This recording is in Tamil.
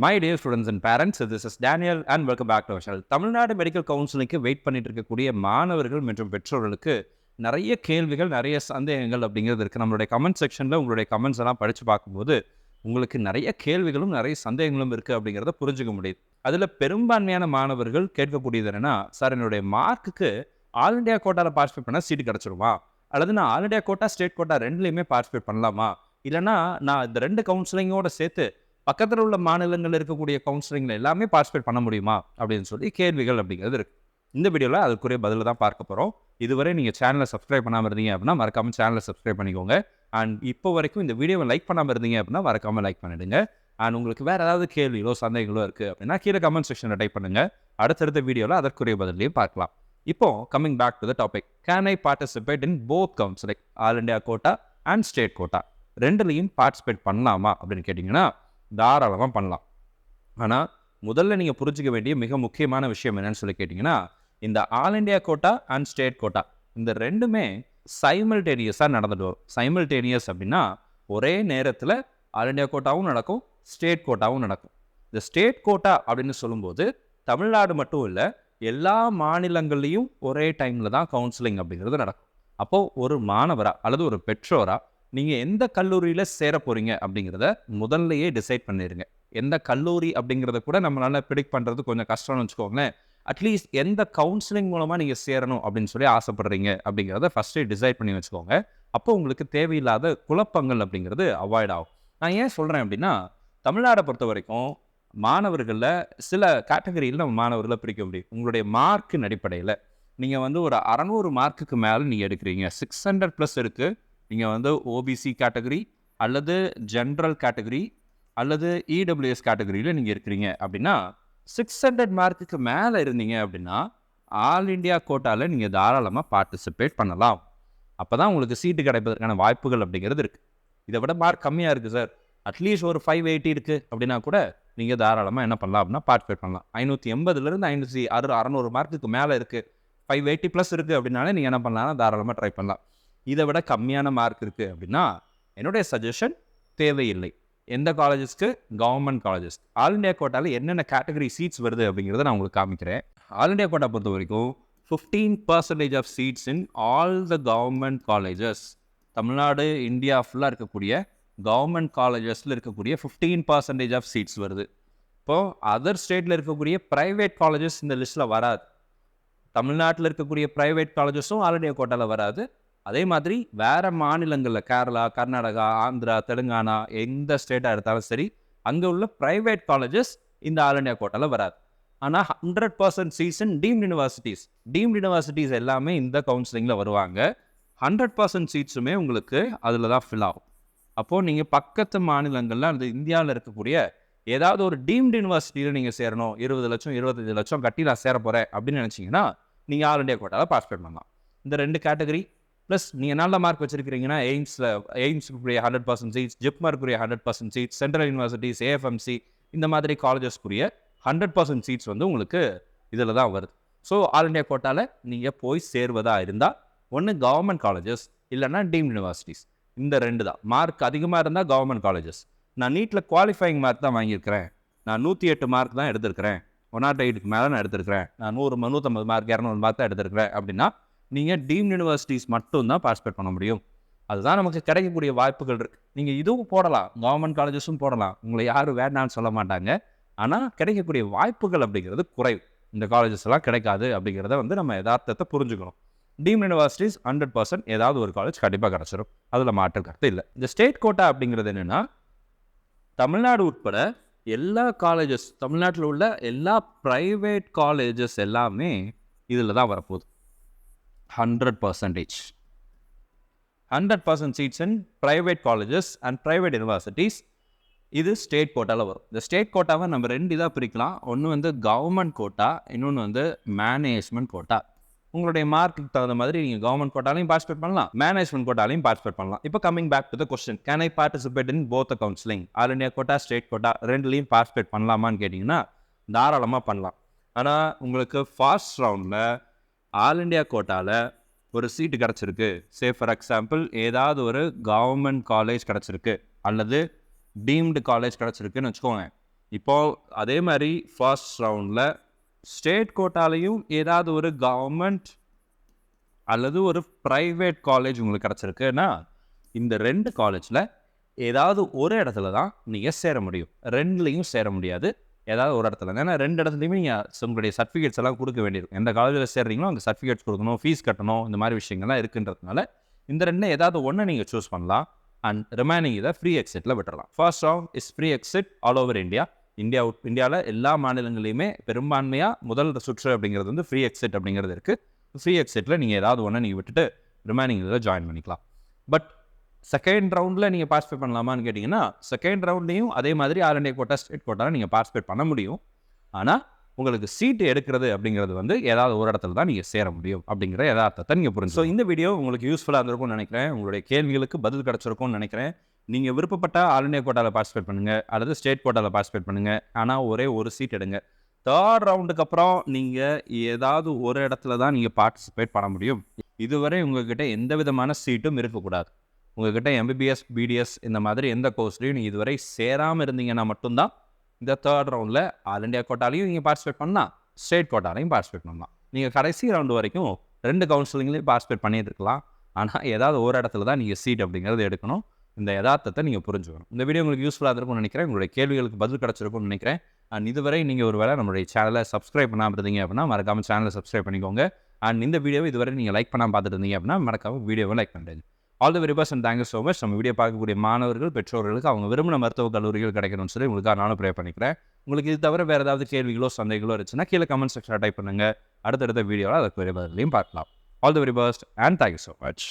My dear students and parents, this is Daniel and welcome back to our channel. தமிழ்நாடு மெடிக்கல் கவுன்சிலிங்க்கு வெயிட் பண்ணிட்டு இருக்கக்கூடிய மாணவர்கள் மற்றும் பெற்றோர்களுக்கு நிறைய கேள்விகள், நிறைய சந்தேகங்கள் அப்படிங்கிறது இருக்குது. நம்மளுடைய கமெண்ட் செக்ஷனில் உங்களுடைய கமெண்ட்ஸ் எல்லாம் படித்து பார்க்கும்போது உங்களுக்கு நிறைய கேள்விகளும் நிறைய சந்தேகங்களும் இருக்குது அப்படிங்கிறத புரிஞ்சுக்க முடியுது. அதில் பெரும்பான்மையான மாணவர்கள் கேட்கக்கூடியது என்னென்னா, சார் என்னுடைய மார்க்குக்கு ஆல் இண்டியா கோட்டாவில் பார்ட்டிசிபேட் பண்ணால் சீட்டு கிடச்சிருமா, அல்லது நான் all India quota state quota ரெண்டுலேயுமே பார்ட்டிசிபேட் பண்ணலாமா, இல்லைனா நான் இந்த ரெண்டு கவுன்சிலிங்கோடு சேர்த்து பக்கத்தில் உள்ள மாநிலங்களில் இருக்கக்கூடிய கவுன்சிலிங்கில் எல்லாமே பார்ட்டிசிபேட் பண்ண முடியுமா அப்படின்னு சொல்லி கேள்விகள் அப்படிங்கிறது இருக்குது. இந்த வீடியோவில் அதுக்குரிய பதில் தான் பார்க்க போகிறோம். இதுவரை நீங்கள் சேனலை சப்ஸ்கிரைப் பண்ணாமல் இருந்தீங்க அப்படின்னா மறக்காமல் சேனலை சப்ஸ்கிரைப் பண்ணிக்கோங்க. அண்ட் இப்போ வரைக்கும் இந்த வீடியோவை லைக் பண்ணாமல் இருந்தீங்க அப்படின்னா மறக்காமல் லைக் பண்ணிடுங்க. அண்ட் உங்களுக்கு வேறு ஏதாவது கேள்விகளோ சந்தேகங்களோ இருக்குது அப்படின்னா கீழே கமெண்ட் செக்ஷனில் டைப் பண்ணுங்கள். அடுத்தடுத்த வீடியோவில் அதற்குரிய பதிலையும் பார்க்கலாம். இப்போ coming back to the topic, can I participate in both counselling, all India quota and state quota ரெண்டுலையும் பார்ட்டிசிபேட் பண்ணலாமா அப்படின்னு கேட்டிங்கன்னா தாராளமாக பண்ணலாம். ஆனால் முதல்ல நீங்கள் புரிஞ்சிக்க வேண்டிய மிக முக்கியமான விஷயம் என்னன்னு சொல்லி கேட்டிங்கன்னா, இந்த all India quota and state quota இந்த ரெண்டுமே சைமல்டேனியஸாக நடந்துட்டு வரும். சைமல்டேனியஸ் அப்படின்னா ஒரே நேரத்தில் ஆல் இண்டியா கோட்டாவும் நடக்கும், ஸ்டேட் கோட்டாவும் நடக்கும். இந்த ஸ்டேட் கோட்டா அப்படின்னு சொல்லும்போது தமிழ்நாடு மட்டும் இல்லை, எல்லா மாநிலங்கள்லேயும் ஒரே டைமில் தான் கவுன்சிலிங் அப்படிங்கிறது நடக்கும். அப்போது ஒரு மாணவராக அல்லது ஒரு பெற்றோராக நீங்கள் எந்த கல்லூரியில் சேர போகிறீங்க அப்படிங்கிறத முதல்லையே டிசைட் பண்ணிடுங்க. எந்த கல்லூரி அப்படிங்கிறத கூட நம்மளால் ப்ரிடிக்ட் பண்ணுறது கொஞ்சம் கஷ்டம்னு வச்சுக்கோங்களேன். அட்லீஸ்ட் எந்த கவுன்சிலிங் மூலமாக நீங்கள் சேரணும் அப்படின்னு சொல்லி ஆசைப்படுறீங்க அப்படிங்கிறத ஃபஸ்ட்டே டிசைட் பண்ணி வச்சுக்கோங்க. அப்போ உங்களுக்கு தேவையில்லாத குழப்பங்கள் அப்படிங்கிறது அவாய்ட் ஆகும். நான் ஏன் சொல்கிறேன் அப்படின்னா, தமிழ்நாடை பொறுத்த வரைக்கும் மாணவர்களில் சில கேட்டகரியில் நம்ம மாணவர்களை பிரிக்க முடியும். உங்களுடைய மார்க்கின் அடிப்படையில் நீங்கள் ஒரு 600 மார்க்குக்கு மேலே நீங்கள் எடுக்கிறீங்க, 600+ இருக்குது, நீங்கள் ஓபிசி கேட்டகரி அல்லது ஜென்ரல் கேட்டகரி அல்லது இடபிள்யூஎஸ் கேட்டகரியில் நீங்கள் இருக்கிறீங்க அப்படின்னா 600 மார்க்குக்கு மேலே இருந்தீங்க அப்படின்னா ஆல் இண்டியா கோட்டாவில் நீங்கள் தாராளமாக பார்ட்டிசிபேட் பண்ணலாம். அப்போ தான் உங்களுக்கு சீட்டு கிடைப்பதற்கான வாய்ப்புகள் அப்படிங்கிறது இருக்குது. இதை விட மார்க் கம்மியாக இருக்குது சார், அட்லீஸ்ட் ஒரு 580 இருக்குது அப்படின்னா கூட நீங்கள் தாராளமாக என்ன பண்ணலாம் அப்படின்னா பார்ட்டிசிபேட் பண்ணலாம். 580 600 மார்க்குக்கு மேலே இருக்குது, 580+ இருக்குது அப்படின்னாலே நீங்கள் என்ன பண்ணலாம்னா தாராளமாக ட்ரை பண்ணலாம். இதை விட கம்மியான மார்க் இருக்குது அப்படின்னா என்னுடைய சஜஷன் தேவையில்லை. எந்த காலேஜஸ்க்கு? Government colleges. ஆல் இண்டியா கோட்டாவில் என்னென்ன கேட்டகரி சீட்ஸ் வருது அப்படிங்கிறத நான் உங்களுக்கு காமிக்கிறேன். ஆல் இண்டியா கோட்டா பொறுத்த வரைக்கும் 15% of seats in all the government colleges. Tamil Nadu India ஃபுல்லாக இருக்கக்கூடிய கவர்மெண்ட் காலேஜஸில் இருக்கக்கூடிய 15% ஆஃப் சீட்ஸ் வருது. இப்போது அதர் ஸ்டேட்டில் இருக்கக்கூடிய ப்ரைவேட் காலேஜஸ் இந்த லிஸ்ட்டில் வராது. தமிழ்நாட்டில் இருக்கக்கூடிய ப்ரைவேட் காலேஜஸும் ஆல் இண்டியா கோட்டாவில் வராது. அதே மாதிரி வேறு மாநிலங்களில் கேரளா, கர்நாடகா, ஆந்திரா, தெலுங்கானா எந்த ஸ்டேட்டாக எடுத்தாலும் சரி, அங்கே உள்ள ப்ரைவேட் காலேஜஸ் இந்த ஆல் இண்டியா கோட்டாவில் வராது. ஆனால் 100% சீட்ஸ் இன் டீம்டு யூனிவர்சிட்டிஸ் எல்லாமே இந்த கவுன்சிலிங்கில் வருவாங்க. 100% சீட்ஸுமே உங்களுக்கு அதில் தான் ஃபில் ஆகும். அப்போது நீங்கள் பக்கத்து மாநிலங்களில் அந்த இந்தியாவில் இருக்கக்கூடிய ஏதாவது ஒரு டீம்டு யூனிவர்சிட்டியில் நீங்கள் சேரணும், 20 லட்சம் 25 லட்சம் கட்டி நான் சேர போகிறேன் அப்படின்னு நினச்சிங்கன்னா நீங்கள் ஆல் இண்டியா கோட்டாவில் பார்ட்டிசிபேட் பண்ணலாம். இந்த ரெண்டு கேட்டகரி ப்ளஸ் நீங்கள் நல்ல மார்க் வச்சுருக்கிறீங்கன்னா எய்ம்ஸுக்குரிய 100% சீட்ஸ், ஜிப்மருக்குரிய 100% சீட்ஸ், சென்ட்ரல் யூனிவர்சிட்டிஸ், ஏஎஃப்எம்சி இந்த மாதிரி காலேஜஸ்க்குரிய 100% சீட்ஸ் உங்களுக்கு இதில் தான் வருது. ஸோ ஆல் இண்டியா கோட்டாவில் நீங்கள் போய் சேர்வதாக இருந்தால் ஒன்று கவர்மெண்ட் காலேஜஸ் இல்லைன்னா டீம்டு யூனிவர்சிட்டிஸ். இந்த ரெண்டு தான். மார்க் அதிகமாக இருந்தால் கவர்மெண்ட் காலேஜஸ். நான் நீட்டில் குவாலிஃபைங் மார்க் தான் வாங்கியிருக்கிறேன், நான் 108 மார்க் தான் எடுத்திருக்கிறேன், 108க்கு மேலே நான் எடுத்திருக்கிறேன், நான் 100 150 மார்க் 200 மார்க் தான் எடுத்திருக்கிறேன் அப்படின்னா நீங்கள் டீம்டு யூனிவர்சிட்டிஸ் மட்டும் தான் பார்ட்டிசிபேட் பண்ண முடியும். அதுதான் நமக்கு கிடைக்கக்கூடிய வாய்ப்புகள் இருக்குது. நீங்கள் இதுவும் போடலாம், கவர்மெண்ட் காலேஜஸும் போடலாம், உங்களை யாரும் வேண்டான்னு சொல்ல மாட்டாங்க. ஆனால் கிடைக்கக்கூடிய வாய்ப்புகள் அப்படிங்கிறது குறைவு. இந்த காலேஜஸ் எல்லாம் கிடைக்காது அப்படிங்கிறத நம்ம யதார்த்தத்தை புரிஞ்சுக்கணும். டீம்டு யூனிவர்சிட்டிஸ் 100% ஏதாவது ஒரு காலேஜ் கண்டிப்பாக கிடச்சிடும், அதில் மாற்று கருத்து இல்லை. இந்த ஸ்டேட் கோட்டா அப்படிங்கிறது என்னென்னா, தமிழ்நாடு உட்பட எல்லா காலேஜஸ், தமிழ்நாட்டில் உள்ள எல்லா ப்ரைவேட் காலேஜஸ் எல்லாமே இதில் தான் வரப்போகுது. 100% seeds in private colleges and private universities இது ஸ்டேட் கோட்டாவில் வரும். இந்த ஸ்டேட் கோட்டாவை நம்ம ரெண்டு இதாக பிரிக்கலாம். ஒன்று கவர்மெண்ட் கோட்டா, இன்னொன்று மேனேஜ்மெண்ட் கோட்டா. உங்களுடைய மார்க்குக்கு தகுந்த மாதிரி நீங்கள் கவர்மெண்ட் கோட்டாலையும் பார்ட்டிசிபேட் பண்ணலாம், மேனேஜ்மெண்ட் கோட்டாலையும் பார்ட்டிசிபேட் பண்ணலாம். இப்போ coming back to the question, can I participate in both counselling, all India quota state quota ரெண்டுலையும் பார்ட்டிசிபேட் பண்ணலாமான்னு கேட்டிங்கன்னா தாராளமாக பண்ணலாம். ஆனால் உங்களுக்கு ஃபர்ஸ்ட் ரவுண்டில் ஆல் இண்டியா கோட்டாவில் ஒரு சீட்டு கிடச்சிருக்கு, சே ஃபார் எக்ஸாம்பிள் ஏதாவது ஒரு கவர்மெண்ட் காலேஜ் கிடச்சிருக்கு அல்லது டீம்டு காலேஜ் கிடச்சிருக்குன்னு வச்சுக்கோங்க. இப்போ அதே மாதிரி ஃபர்ஸ்ட் ரவுண்டில் ஸ்டேட் கோட்டாலையும் ஏதாவது ஒரு கவர்மெண்ட் அல்லது ஒரு ப்ரைவேட் காலேஜ் உங்களுக்கு கிடச்சிருக்குன்னா இந்த 2 காலேஜில் ஏதாவது ஒரு இடத்துல தான் நீங்கள் சேர முடியும். 2லையும் சேர முடியாது. ஏதாவது ஒரு இடத்துல. ஏன்னா 2 இடத்துலையுமே நீங்கள் உங்களுடைய சர்டிஃபிகேட்ஸ் எல்லாம் கொடுக்க வேண்டியிருக்கும். எந்த காலேஜில் சேர்றீங்களோ அங்கே சர்டிஃபிகேட்ஸ் கொடுக்கணும், ஃபீஸ் கட்டணும், இந்த மாதிரி விஷயங்கள்லாம் இருக்குன்றதுனால இந்த 2 ஏதாவது ஒன்று நீங்கள் சூஸ் பண்ணலாம். அண்ட் ரிமைனிங் இதை ஃப்ரீ எக்ஸிட்டில் விட்டுறலாம். First round is free exit all over India. இந்தியாவில் எல்லா மாநிலங்களையுமே பெரும்பான்மையாக முதல் சுற்று அப்படிங்கிறது வந்து ஃப்ரீ எக்ஸிட் அப்படிங்கிறது இருக்குது. ஃப்ரீ எக்ஸிட்டில் நீங்கள் ஏதாவது ஒன்று நீங்கள் விட்டுட்டு ரிமைனிங் இதில் ஜாயின் பண்ணிக்கலாம். பட் செகண்ட் ரவுண்டில் நீங்கள் பார்ட்டிசிபேட் பண்ணலாமான்னு கேட்டிங்கன்னா செகண்ட் ரவுண்ட்லேயும் அதே மாதிரி ஆல் இண்டியா கோட்டா ஸ்டேட் கோட்டாவில் நீங்கள் பார்ட்டிசிபேட் பண்ண முடியும். ஆனால் உங்களுக்கு சீட்டு எடுக்கிறது அப்படிங்கிறது வந்து ஏதாவது ஒரு இடத்துல தான் நீங்கள் சேர முடியும் அப்படிங்கிற யதார்த்தத்தை நீங்கள் புரிஞ்சு. ஸோ இந்த வீடியோ உங்களுக்கு யூஸ்ஃபுல்லாக இருந்திருக்கும்னு நினைக்கிறேன். உங்களுடைய கேள்விகளுக்கு பதில் கிடச்சிருக்கும்னு நினைக்கிறேன். நீங்கள் விருப்பப்பட்ட ஆல் இண்டியா கோட்டாவில் பார்ட்டிசிபேட் பண்ணுங்கள் அல்லது ஸ்டேட் கோட்டாவில் பார்ட்டிசிபேட் பண்ணுங்கள். ஆனால் ஒரே ஒரு சீட் எடுங்க. தேர்ட் ரவுண்டுக்கு அப்புறம் நீங்கள் ஏதாவது ஒரு இடத்துல தான் நீங்கள் பார்ட்டிசிபேட் பண்ண முடியும். இதுவரை உங்ககிட்ட எந்த விதமான சீட்டும் இருக்கக்கூடாது. உங்ககிட்ட எம்பிபிஎஸ், பிடிஎஸ் இந்த மாதிரி எந்த கோர்ஸ்லையும் நீங்கள் இதுவரை சேராமல் இருந்தீங்கன்னா மட்டும்தான் இந்த தேர்ட் ரவுண்டில் ஆல் இண்டியா கோட்டாலையும் நீங்கள் பார்ட்டிசிபேட் பண்ணலாம், ஸ்டேட் கோட்டாலையும் பார்ட்டிசிபேட் பண்ணலாம். நீங்கள் கடைசி ரவுண்டு வரைக்கும் 2 கவுன்சிலிங்லேயும் பார்ட்டிசிபேட் பண்ணிட்டு இருக்கலாம். ஆனால் ஏதாவது ஒரு இடத்துல தான் நீங்கள் சீட் அப்படிங்கிறது எடுக்கணும். இந்த யதார்த்தத்தை நீங்கள் புரிஞ்சுக்கணும். இந்த வீடியோ உங்களுக்கு யூஸ்ஃபுல்லாக இருக்கும்னு நினைக்கிறேன். உங்களுடைய கேள்விகளுக்கு பதில் கிடச்சிருக்கும்னு நினைக்கிறேன். அண்ட் இதுவரை நீங்கள் ஒரு வேளை நம்மளுடைய சேனலை சப்ஸ்கிரைப் பண்ணாமல் இருந்தீங்க அப்படின்னா மறக்காமல் சேனலை சப்ஸ்கிரைப் பண்ணிக்கோங்க. அண்ட் இந்த வீடியோவை இதுவரை நீங்கள் லைக் பண்ணாமல் பார்த்துட்டு இருந்தீங்க அப்படின்னா மறக்காமல் வீடியோவை லைக் பண்ணுறேன். All the very best and thank you so much. நம்ம வீடியோ பார்க்கக்கூடிய மாணவர்கள், பெற்றோர்களுக்கு அவங்க விரும்பின மருத்துவக் கல்லூரிகள் கிடைக்கணும்னு சொல்லி உங்களுக்காக நானும் ப்ரே பண்ணிக்கிறேன். உங்களுக்கு இது தவிர வேறு ஏதாவது கேள்விகளோ சந்தேகங்களோ இருந்துச்சுன்னா கீழே கமெண்ட் செக்ஷனில் டைப் பண்ணுங்கள். அடுத்தடுத்த வீடியோவில் அதுக்கு வேறு பதிலையும் பார்க்கலாம். All the very best and thank you so much.